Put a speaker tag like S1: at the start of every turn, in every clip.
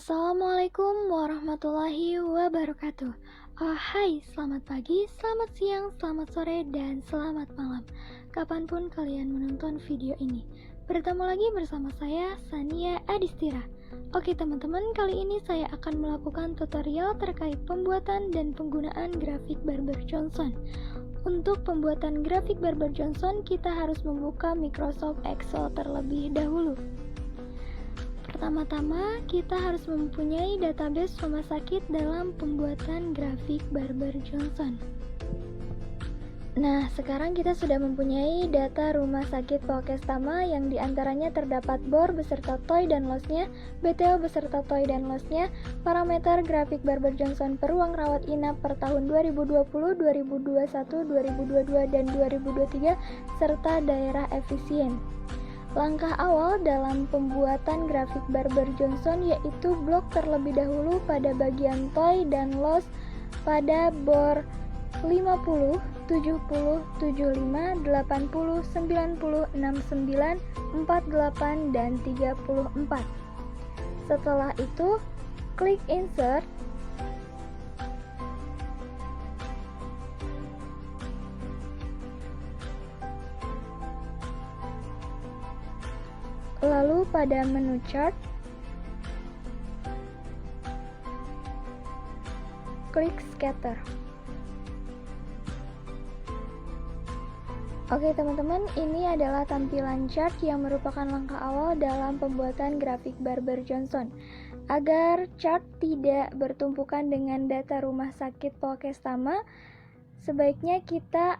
S1: Assalamualaikum warahmatullahi wabarakatuh. Hai, selamat pagi, selamat siang, selamat sore, dan selamat malam. Kapanpun kalian menonton video ini. Bertemu lagi bersama saya, Sania Adistira. Oke teman-teman, kali ini saya akan melakukan tutorial terkait pembuatan dan penggunaan grafik Barber Johnson. Untuk pembuatan grafik Barber Johnson, kita harus membuka Microsoft Excel terlebih dahulu. Pertama-tama, kita harus mempunyai database rumah sakit dalam pembuatan grafik Barber Johnson. Nah, sekarang kita sudah mempunyai data rumah sakit Polkestama yang diantaranya terdapat bor beserta toy dan lossnya, BTO beserta toy dan lossnya, parameter grafik Barber Johnson per ruang rawat inap per tahun 2020, 2021, 2022, dan 2023, serta daerah efisien. Langkah awal dalam pembuatan grafik Barber Johnson yaitu blok terlebih dahulu pada bagian toy dan loss pada bor 50, 70, 75, 80, 90, 69, 48, dan 34. Setelah itu, klik insert. Lalu pada menu chart, klik scatter. Oke teman-teman, ini adalah tampilan chart yang merupakan langkah awal dalam pembuatan grafik Barber Johnson. Agar chart tidak bertumpukan dengan data rumah sakit Polkestama, sebaiknya kita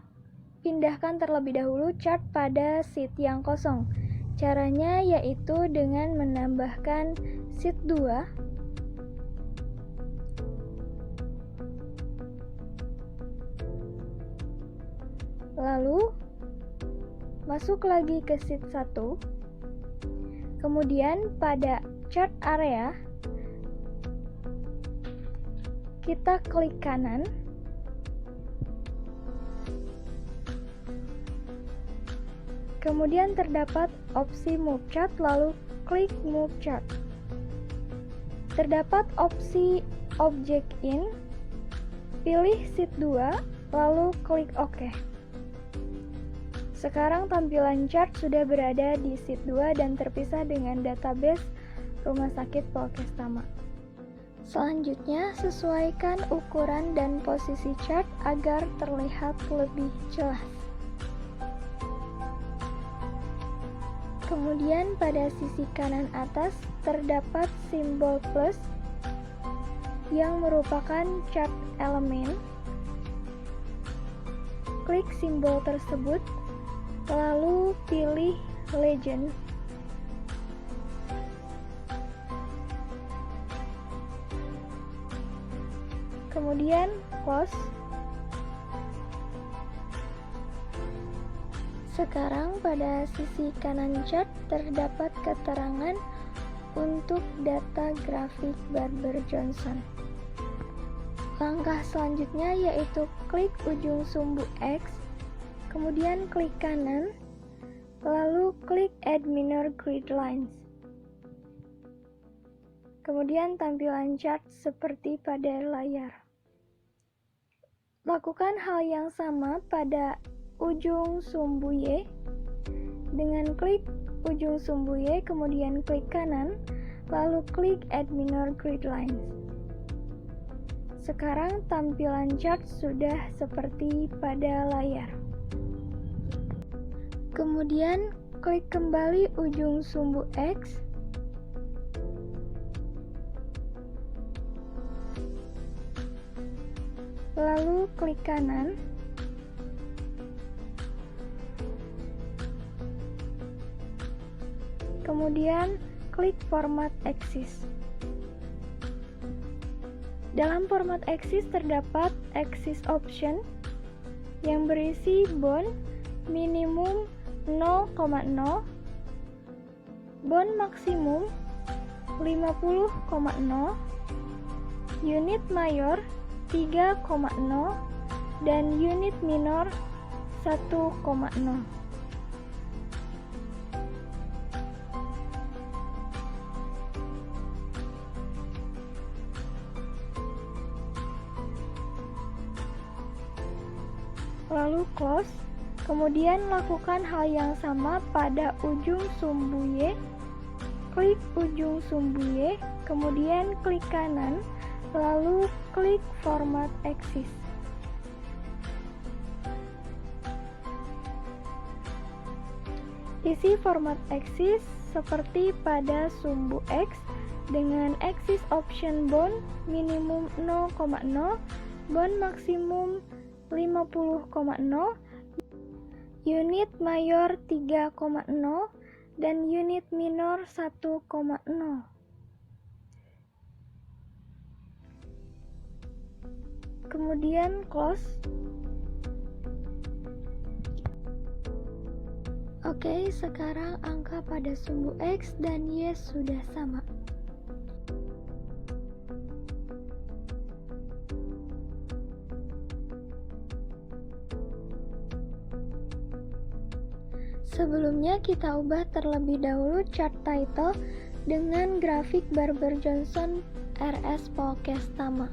S1: pindahkan terlebih dahulu chart pada sheet yang kosong. Caranya yaitu dengan menambahkan sheet 2, lalu masuk lagi ke sheet 1, kemudian pada chart area kita klik kanan, kemudian terdapat opsi Move Chart, lalu klik Move Chart. Terdapat opsi Object In, pilih sheet 2, lalu klik OK. Sekarang tampilan chart sudah berada di sheet 2 dan terpisah dengan database Rumah Sakit Polkestama. Selanjutnya, sesuaikan ukuran dan posisi chart agar terlihat lebih jelas. Kemudian pada sisi kanan atas terdapat simbol plus yang merupakan chart elemen. Klik simbol tersebut, lalu pilih legend. Kemudian close. Sekarang pada sisi kanan chart terdapat keterangan untuk data grafik Barber Johnson. Langkah selanjutnya yaitu klik ujung sumbu X, kemudian klik kanan, lalu klik Add Minor Grid Lines. Kemudian tampilan chart seperti pada layar. Lakukan hal yang sama pada ujung sumbu Y dengan klik ujung sumbu Y, kemudian klik kanan, lalu klik Add Minor Grid Lines. Sekarang tampilan chart sudah seperti pada layar. Kemudian klik kembali ujung sumbu X, lalu klik kanan, kemudian klik format axis. Dalam format axis terdapat axis option yang berisi bone minimum 0,0, bone maksimum 50,0, unit mayor 3,0, dan unit minor 1,0. lalu close. Kemudian lakukan hal yang sama pada ujung sumbu Y. Klik ujung sumbu Y, kemudian klik kanan, lalu klik format axis. Isi format axis seperti pada sumbu X dengan axis option bond minimum 0,0, bond maksimum 50,0, unit mayor 3,0, dan unit minor 1,0. Kemudian close. Oke, sekarang angka pada sumbu X dan Y sudah sama. Sebelumnya kita ubah terlebih dahulu chart title dengan grafik Barber-Johnson RS Polkestama.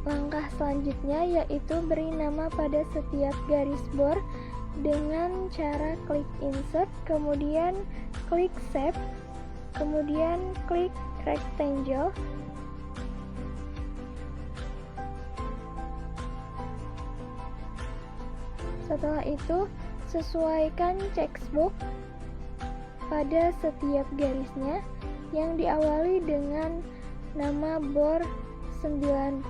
S1: Langkah selanjutnya yaitu beri nama pada setiap garis bor dengan cara klik insert, kemudian klik shape, kemudian klik rectangle. Setelah itu, sesuaikan textbox pada setiap garisnya yang diawali dengan nama bor 90%.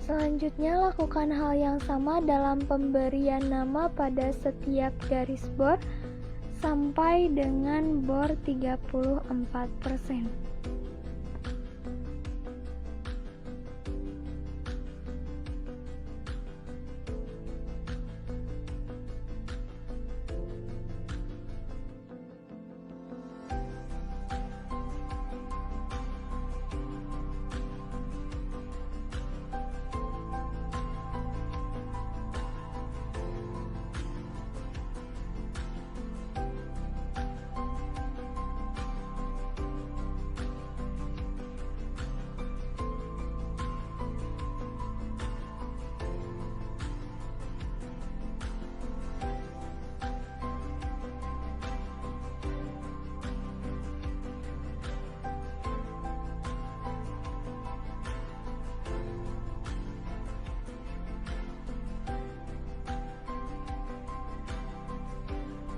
S1: Selanjutnya, lakukan hal yang sama dalam pemberian nama pada setiap garis bor sampai dengan bor 34%.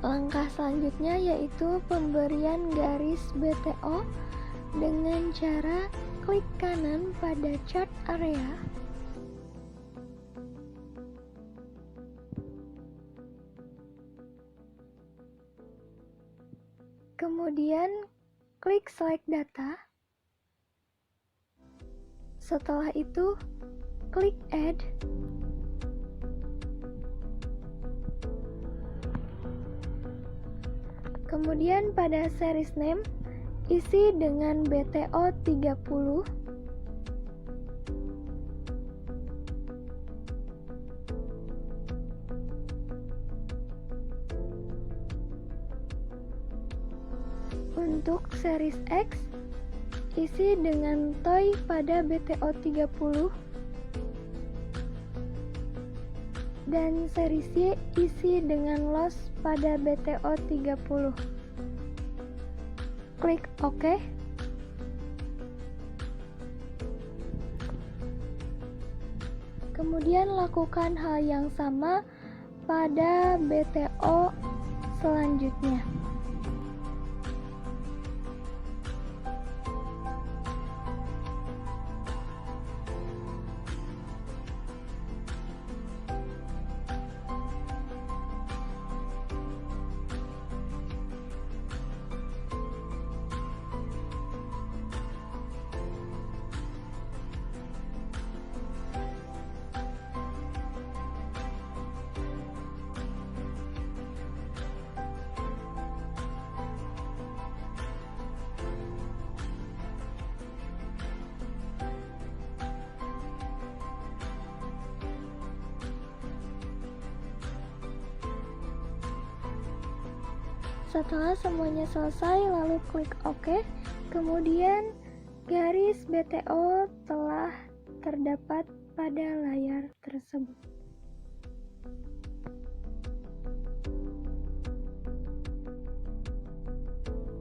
S1: Langkah selanjutnya yaitu pemberian garis BTO dengan cara klik kanan pada chart area. Kemudian klik select data. Setelah itu klik add. Kemudian pada series name, isi dengan BTO 30. Untuk series X, isi dengan toy pada BTO 30 dan series Y isi dengan loss pada BTO 30. Klik OK. Kemudian lakukan hal yang sama pada BTO selanjutnya. Setelah semuanya selesai, lalu klik OK. Kemudian garis BTO telah terdapat pada layar tersebut.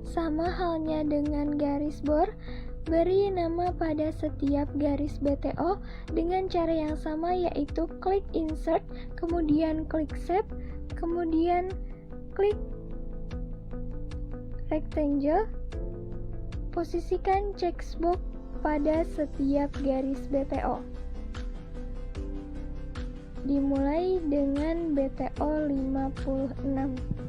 S1: Sama halnya dengan garis bor, beri nama pada setiap garis BTO dengan cara yang sama, yaitu klik Insert, kemudian klik Save, kemudian klik Rectangle. Posisikan checkbox pada setiap garis BTO. Dimulai dengan BTO 56.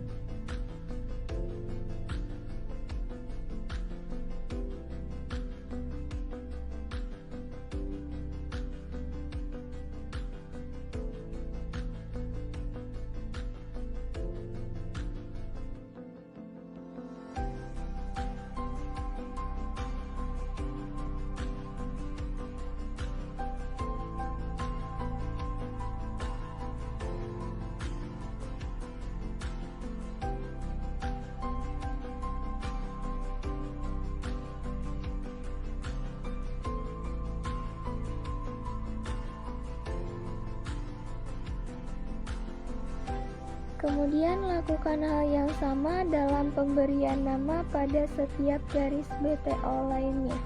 S1: Kemudian lakukan hal yang sama dalam pemberian nama pada setiap garis BTO lainnya.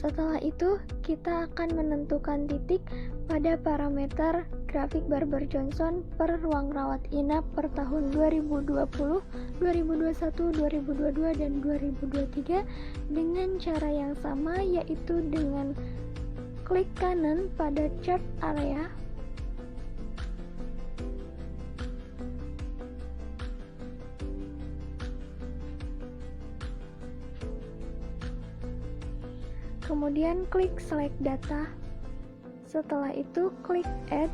S1: Setelah itu, kita akan menentukan titik pada parameter grafik Barber Johnson per ruang rawat inap per tahun 2020, 2021, 2022, dan 2023 dengan cara yang sama, yaitu dengan klik kanan pada chart area. Kemudian klik select data. Setelah itu klik add.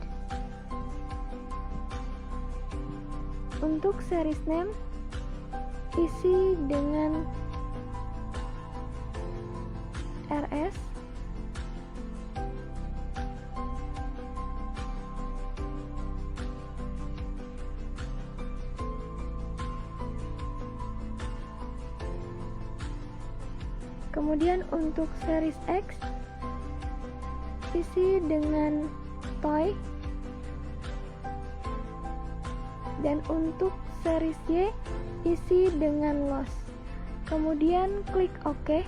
S1: Untuk series name, isi dengan RS. Kemudian untuk series X, isi dengan toy. Dan untuk series Y, isi dengan loss. Kemudian klik OK.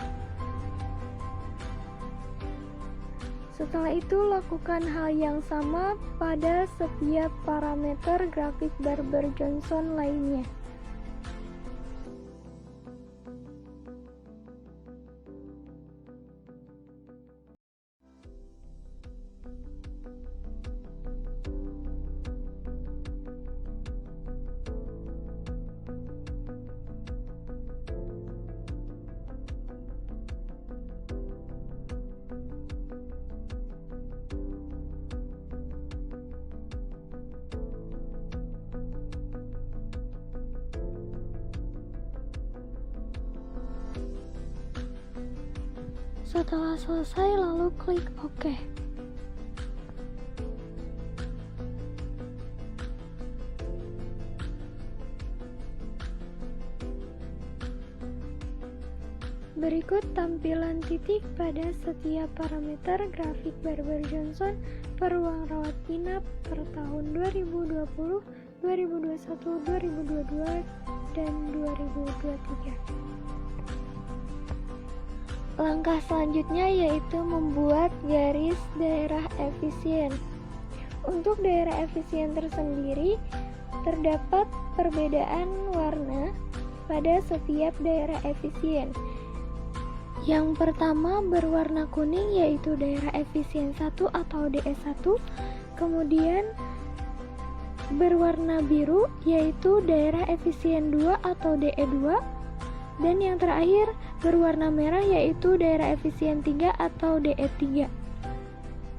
S1: Setelah itu lakukan hal yang sama pada setiap parameter grafik Barber Johnson lainnya. Setelah selesai, lalu klik OK. Berikut tampilan titik pada setiap parameter grafik Barber-Johnson per ruang rawat inap per tahun 2020, 2021, 2022, dan 2023. Langkah selanjutnya yaitu membuat garis daerah efisien. Untuk daerah efisien tersendiri, terdapat perbedaan warna pada setiap daerah efisien. Yang pertama berwarna kuning yaitu daerah efisien 1 atau DE1, kemudian berwarna biru yaitu daerah efisien 2 atau DE2, dan yang terakhir berwarna merah yaitu daerah efisien 3 atau DE3.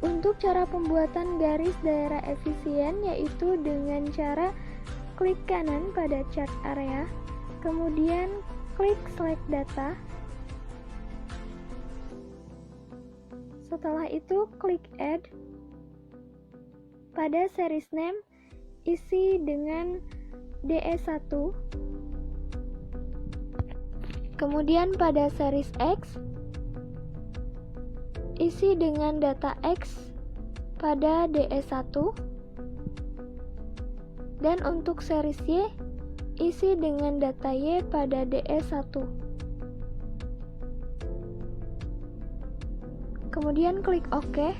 S1: Untuk cara pembuatan garis daerah efisien yaitu dengan cara klik kanan pada chart area, kemudian klik select data. Setelah itu klik add. Pada series name isi dengan DE1. Kemudian pada series X isi dengan data X pada DE1. Dan untuk series Y isi dengan data Y pada DE1. Kemudian klik OK.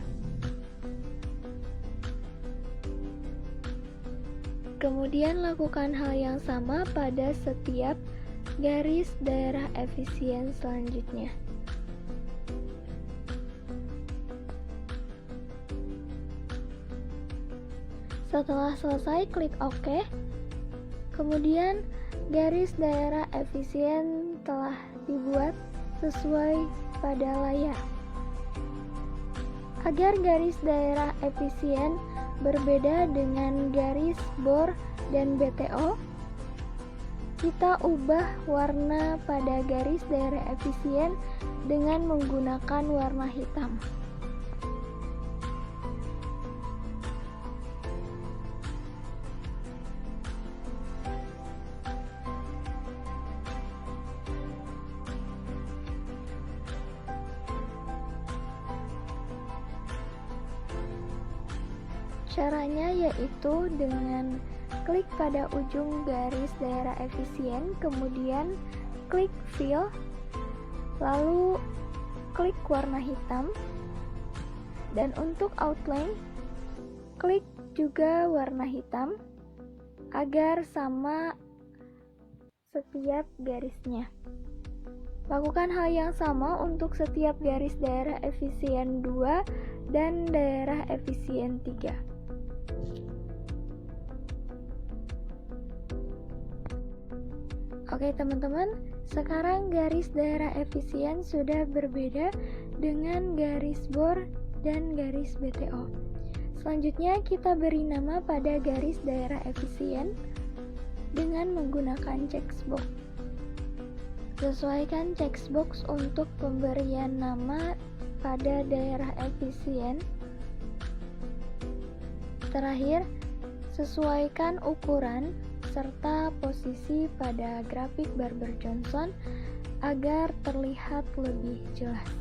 S1: Kemudian lakukan hal yang sama pada setiap garis daerah efisien selanjutnya. Setelah selesai, klik OK. Kemudian garis daerah efisien telah dibuat sesuai pada layar. Agar garis daerah efisien berbeda dengan garis bor dan BTO, kita ubah warna pada garis daerah efisien dengan menggunakan warna hitam. Caranya yaitu dengan klik pada ujung garis daerah efisien, kemudian klik fill, lalu klik warna hitam, dan untuk outline klik juga warna hitam agar sama setiap garisnya. Lakukan hal yang sama untuk setiap garis daerah efisien 2 dan daerah efisien 3. Oke teman-teman, sekarang garis daerah efisien sudah berbeda dengan garis bor dan garis BTO. Selanjutnya kita beri nama pada garis daerah efisien dengan menggunakan checkbox. Sesuaikan checkbox untuk pemberian nama pada daerah efisien. Terakhir, sesuaikan ukuran serta posisi pada grafik Barber-Johnson agar terlihat lebih jelas.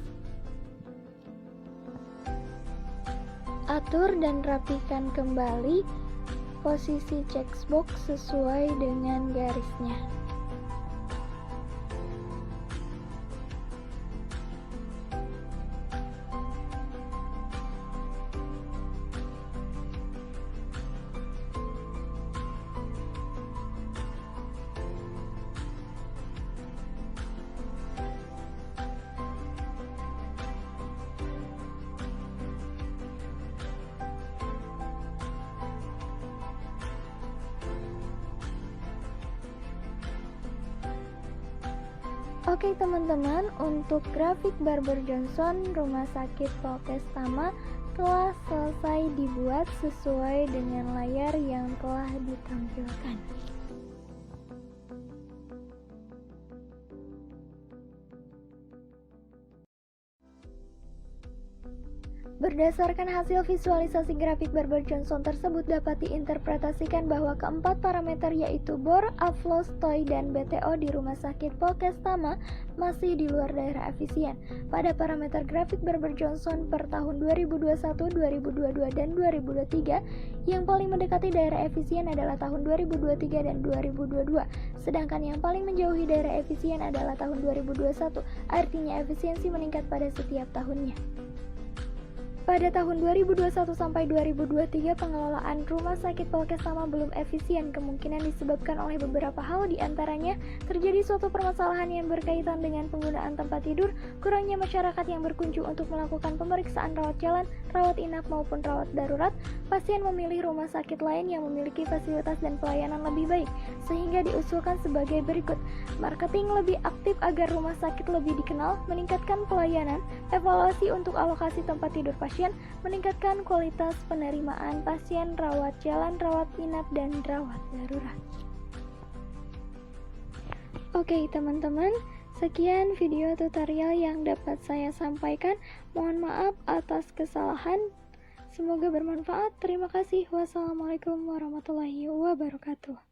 S1: Atur dan rapikan kembali posisi checkbox sesuai dengan garisnya. Oke teman-teman, untuk grafik Barber-Johnson Rumah Sakit Polkes Tama telah selesai dibuat sesuai dengan layar yang telah ditampilkan. Berdasarkan hasil visualisasi grafik Barber Johnson tersebut dapat diinterpretasikan bahwa keempat parameter yaitu bor, aflos, toy, dan BTO di Rumah Sakit Polkestama masih di luar daerah efisien. Pada parameter grafik Barber Johnson per tahun 2021, 2022, dan 2023, yang paling mendekati daerah efisien adalah tahun 2023 dan 2022, sedangkan yang paling menjauhi daerah efisien adalah tahun 2021, artinya efisiensi meningkat pada setiap tahunnya. Pada tahun 2021 sampai 2023, pengelolaan Rumah Sakit Polkestama belum efisien, kemungkinan disebabkan oleh beberapa hal, diantaranya terjadi suatu permasalahan yang berkaitan dengan penggunaan tempat tidur, kurangnya masyarakat yang berkunjung untuk melakukan pemeriksaan rawat jalan, rawat inap maupun rawat darurat, pasien memilih rumah sakit lain yang memiliki fasilitas dan pelayanan lebih baik, sehingga diusulkan sebagai berikut: marketing lebih aktif agar rumah sakit lebih dikenal, meningkatkan pelayanan, evaluasi untuk alokasi tempat tidur pasien, meningkatkan kualitas penerimaan pasien, rawat jalan, rawat inap, dan rawat darurat. Oke teman-teman, sekian video tutorial yang dapat saya sampaikan. Mohon maaf atas kesalahan. Semoga bermanfaat. Terima kasih. Wassalamualaikum warahmatullahi wabarakatuh.